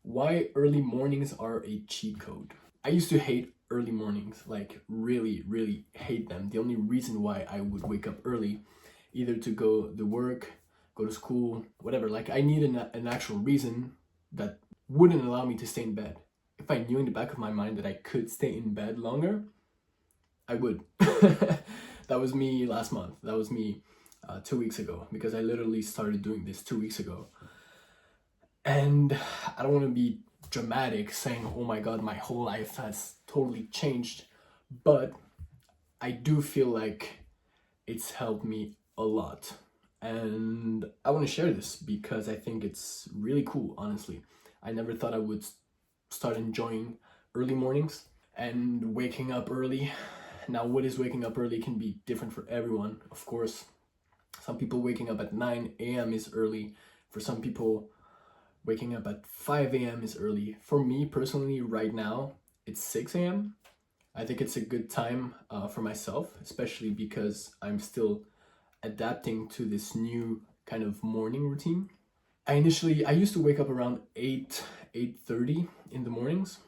Why early mornings are a cheat code. I used to hate early mornings, like really, really hate them. The only reason why I would wake up early, either to go to work, go to school, whatever, like I need an actual reason that wouldn't allow me to stay in bed. If I knew in the back of my mind that I could stay in bed longer, I would. That was me last month. That was me 2 weeks ago, because I literally started doing this 2 weeks ago. And I don't want to be dramatic saying, oh my god, my whole life has totally changed, but I do feel like it's helped me a lot. And I want to share this because I think it's really cool, honestly. I never thought I would start enjoying early mornings and waking up early. Now, what is waking up early can be different for everyone, of course. Some people waking up at 9 a.m. is early. For some people, waking up at 5 a.m. is early. For me personally, right now, it's 6 a.m. I think it's a good time for myself, especially because I'm still adapting to this new kind of morning routine. I used to wake up around 8:30 in the mornings.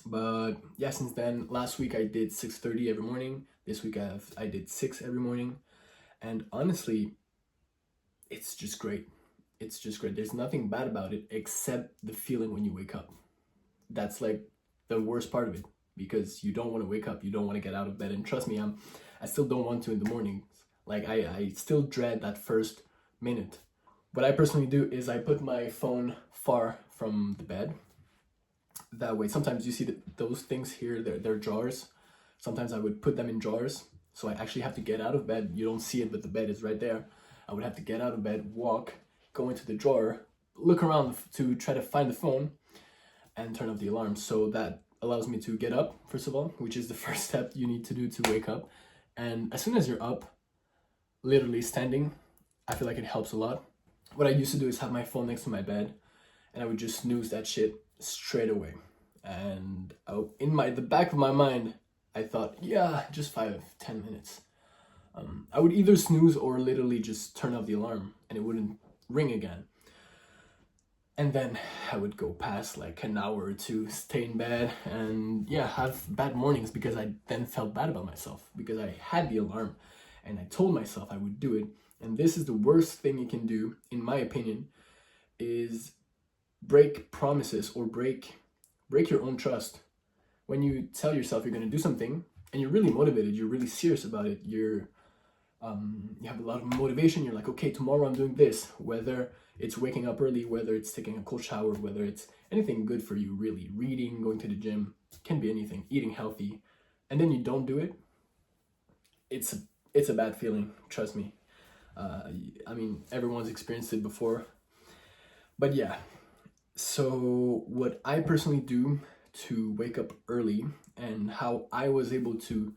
But yeah, since then, last week I did 6:30 every morning. This week I did 6 every morning. And honestly, it's just great. It's just great. There's nothing bad about it except the feeling when you wake up. That's like the worst part of it, because you don't want to wake up, you don't want to get out of bed. And trust me, I still don't want to in the mornings. Like I still dread that first minute. What I personally do is I put my phone far from the bed. That way, sometimes you see those things here, they're jars. Sometimes I would put them in jars, so I actually have to get out of bed. You don't see it, but the bed is right there. I would have to get out of bed, walk, go into the drawer, look around to try to find the phone, and turn off the alarm. So that allows me to get up, first of all, which is the first step you need to do to wake up. And as soon as you're up, literally standing, I feel like it helps a lot. What I used to do is have my phone next to my bed, and I would just snooze that shit straight away. And in the back of my mind, I thought, yeah, just 5-10 minutes. I would either snooze or literally just turn off the alarm and it wouldn't ring again. And then I would go past like an hour or two, stay in bed, and yeah, have bad mornings because I then felt bad about myself because I had the alarm and I told myself I would do it. And this is the worst thing you can do, in my opinion, is break promises or break your own trust. When you tell yourself you're going to do something and you're really motivated, you're really serious about it, you have a lot of motivation, you're like, okay, tomorrow I'm doing this, whether it's waking up early, whether it's taking a cold shower, whether it's anything good for you, really, reading, going to the gym, can be anything, eating healthy, and then you don't do it, it's a bad feeling, trust me. I mean, everyone's experienced it before. But yeah, so what I personally do to wake up early and how I was able to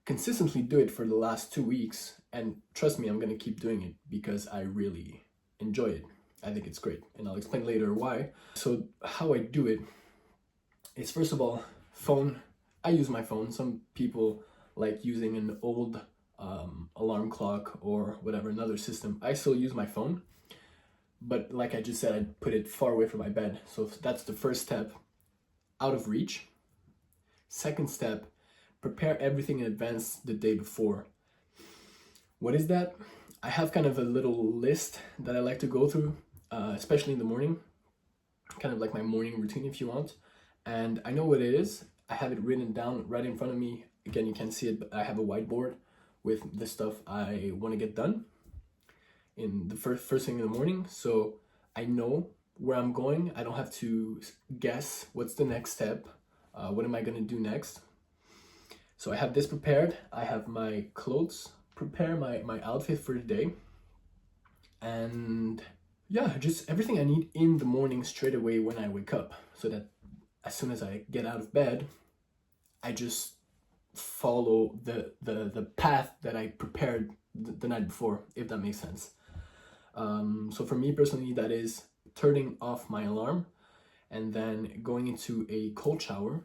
consistently do it for the last 2 weeks, and trust me, I'm gonna keep doing it because I really enjoy it. I think it's great, and I'll explain later why. So how I do it is, first of all, phone. I use my phone. Some people like using an old alarm clock or whatever, another system. I still use my phone, but like I just said, I put it far away from my bed. So that's the first step, out of reach. Second step, prepare everything in advance the day before. What is that? I have kind of a little list that I like to go through, especially in the morning, kind of like my morning routine if you want. And I know what it is. I have it written down right in front of me. Again, you can't see it, but I have a whiteboard with the stuff I want to get done in the first thing in the morning. So I know where I'm going. I don't have to guess what's the next step. What am I going to do next? So I have this prepared. I have my clothes prepared, my outfit for the day. And yeah, just everything I need in the morning straight away when I wake up, so that as soon as I get out of bed, I just follow the path that I prepared the night before, if that makes sense. So for me personally, that is turning off my alarm and then going into a cold shower.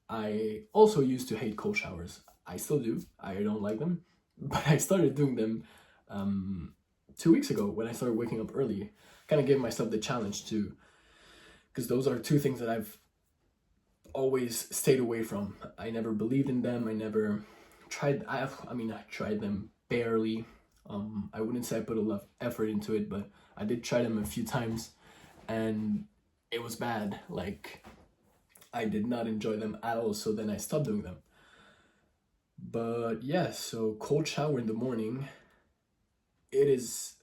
I also used to hate cold showers. I still do. I don't like them, but I started doing them 2 weeks ago when I started waking up early. Kind of gave myself the challenge to because those are two things that I've always stayed away from. I never believed in them. I never tried. I mean, I tried them barely. I wouldn't say I put a lot of effort into it, but I did try them a few times, and it was bad. Like, I did not enjoy them at all. So then I stopped doing them. But yeah, so cold shower in the morning, it is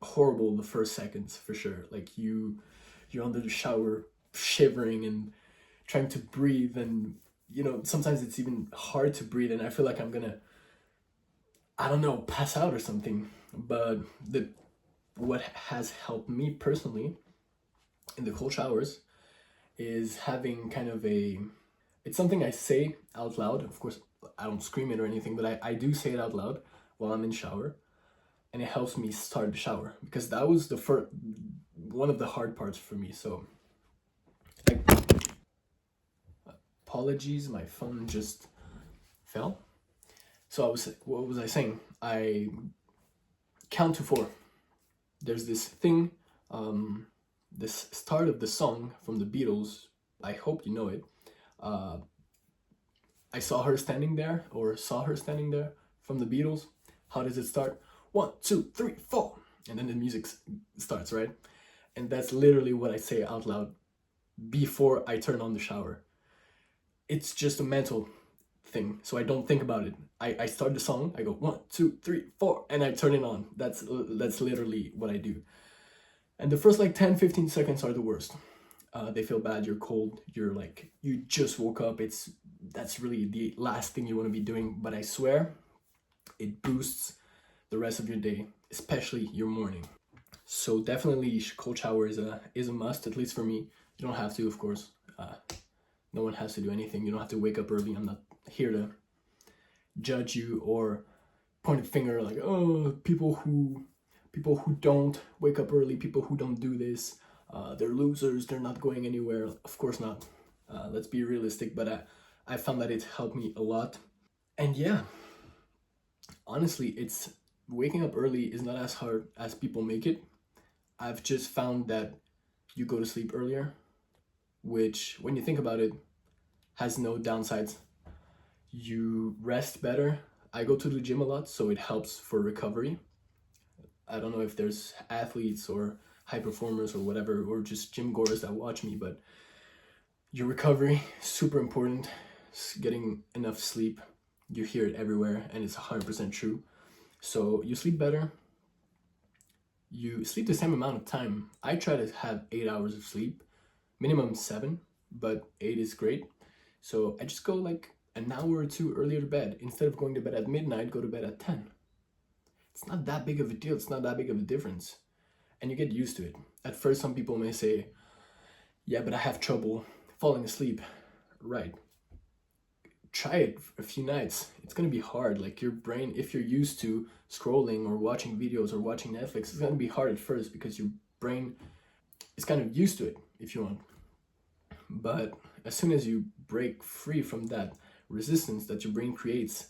horrible the first seconds for sure. Like, you're under the shower shivering and trying to breathe, and sometimes it's even hard to breathe, and I feel like I'm gonna, I don't know, pass out or something. But what has helped me personally in the cold showers is having kind of it's something I say out loud. Of course, I don't scream it or anything, but I do say it out loud while I'm in shower, and it helps me start the shower, because that was one of the hard parts for me. So, like, apologies, my phone just fell. So what was I saying? I count to 4. There's this thing, this start of the song from the Beatles. I hope you know it. I saw her standing there from the Beatles. How does it start? 1, 2, 3, 4, and then the music starts, right? And that's literally what I say out loud before I turn on the shower. It's just a mental thing, so I don't think about it. I start the song, I go 1, 2, 3, 4, and I turn it on. That's literally what I do. And the first 10-15 seconds are the worst. They feel bad, you're cold, you just woke up. That's really the last thing you want to be doing. But I swear, it boosts the rest of your day, especially your morning. So definitely cold shower is a must, at least for me. You don't have to, of course. No one has to do anything. You don't have to wake up early. I'm not here to judge you or point a finger like, oh, people who don't wake up early, people who don't do this, they're losers, they're not going anywhere. Of course not. Let's be realistic, but I found that it helped me a lot. And yeah, honestly, it's waking up early is not as hard as people make it. I've just found that you go to sleep earlier, which, when you think about it, has no downsides. You rest better. I go to the gym a lot, so it helps for recovery. I don't know if there's athletes or high performers or whatever, or just gym goers that watch me, but your recovery is super important. Getting enough sleep, you hear it everywhere, and it's 100% true. So you sleep better. You sleep the same amount of time. I try to have 8 hours of sleep, minimum 7, but 8 is great. So I just go an hour or 2 earlier to bed. Instead of going to bed at midnight, go to bed at 10. It's not that big of a deal. It's not that big of a difference. And you get used to it. At first, some people may say, yeah, but I have trouble falling asleep. Right. Try it a few nights. It's going to be hard. Your brain, if you're used to scrolling or watching videos or watching Netflix, it's going to be hard at first because your brain is kind of used to it, if you want. But as soon as you break free from that resistance that your brain creates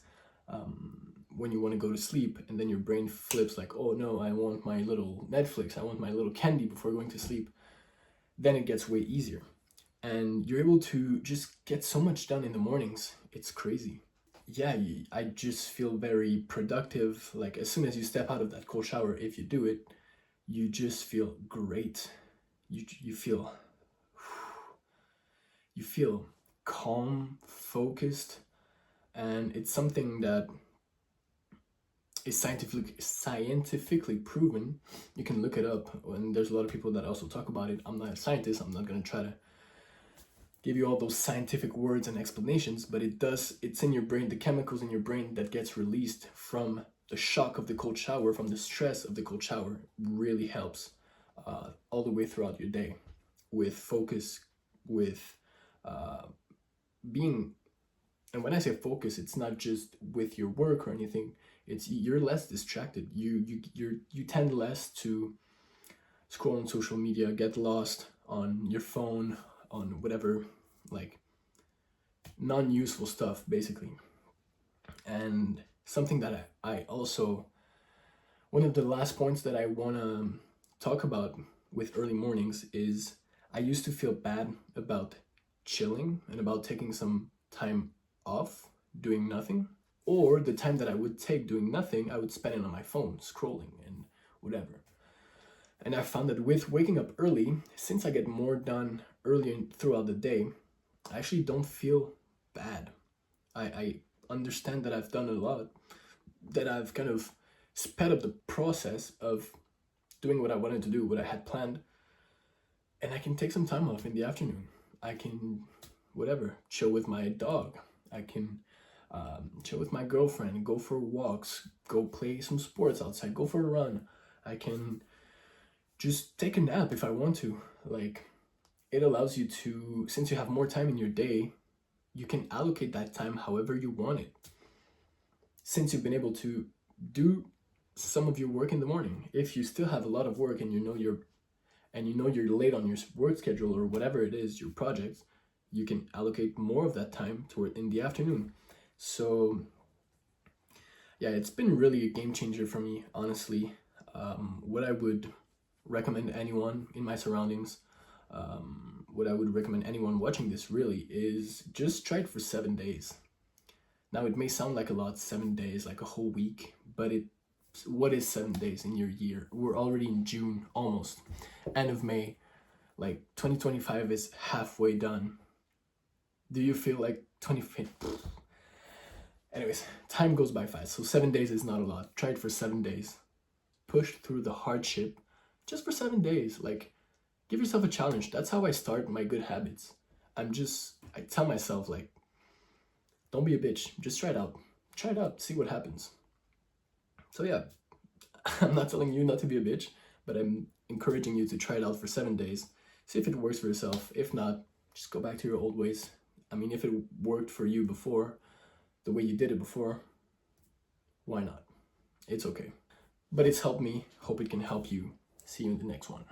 when you want to go to sleep, and then your brain flips oh no, I want my little Netflix, I want my little candy before going to sleep, then it gets way easier. And you're able to just get so much done in the mornings. It's crazy. Yeah, I just feel very productive. As soon as you step out of that cold shower, if you do it, you just feel great. You feel calm, focused, and it's something that is scientifically proven. You can look it up, and there's a lot of people that also talk about it. I'm not a scientist. I'm not going to try to give you all those scientific words and explanations, but it's in your brain, the chemicals in your brain that gets released from the shock of the cold shower, from the stress of the cold shower, really helps all the way throughout your day, with focus, with being. And when I say focus, it's not just with your work or anything. It's you're less distracted. You tend less to scroll on social media, get lost on your phone, on whatever, non-useful stuff, basically. And something that I also, one of the last points that I want to talk about with early mornings is I used to feel bad about chilling and about taking some time off doing nothing. Or the time that I would take doing nothing, I would spend it on my phone, scrolling and whatever. And I found that with waking up early, since I get more done earlier throughout the day, I actually don't feel bad. I understand that I've done a lot, that I've kind of sped up the process of doing what I wanted to do, what I had planned, and I can take some time off in the afternoon. I can, whatever, chill with my dog. I can chill with my girlfriend, go for walks, go play some sports outside, go for a run. I can just take a nap if I want to. Like, it allows you to, since you have more time in your day, you can allocate that time however you want it. Since you've been able to do some of your work in the morning, if you still have a lot of work and you know you're late on your work schedule or whatever it is, your projects, you can allocate more of that time toward in the afternoon. So yeah, it's been really a game changer for me, honestly. What I would recommend anyone in my surroundings, what I would recommend anyone watching this really is just try it for 7 days. Now it may sound like a lot, 7 days, like a whole week, but what is 7 days in your year? We're already in June, almost, end of May. Like 2025 is halfway done. Do you feel like 2050? Anyways, time goes by fast, so 7 days is not a lot. Try it for 7 days. Push through the hardship just for 7 days. Like, give yourself a challenge. That's how I start my good habits. I tell myself, like, don't be a bitch. Just try it out. Try it out. See what happens. So yeah, I'm not telling you not to be a bitch, but I'm encouraging you to try it out for 7 days. See if it works for yourself. If not, just go back to your old ways. I mean, if it worked for you before, the way you did it before, why not? It's okay. But it's helped me. Hope it can help you. See you in the next one.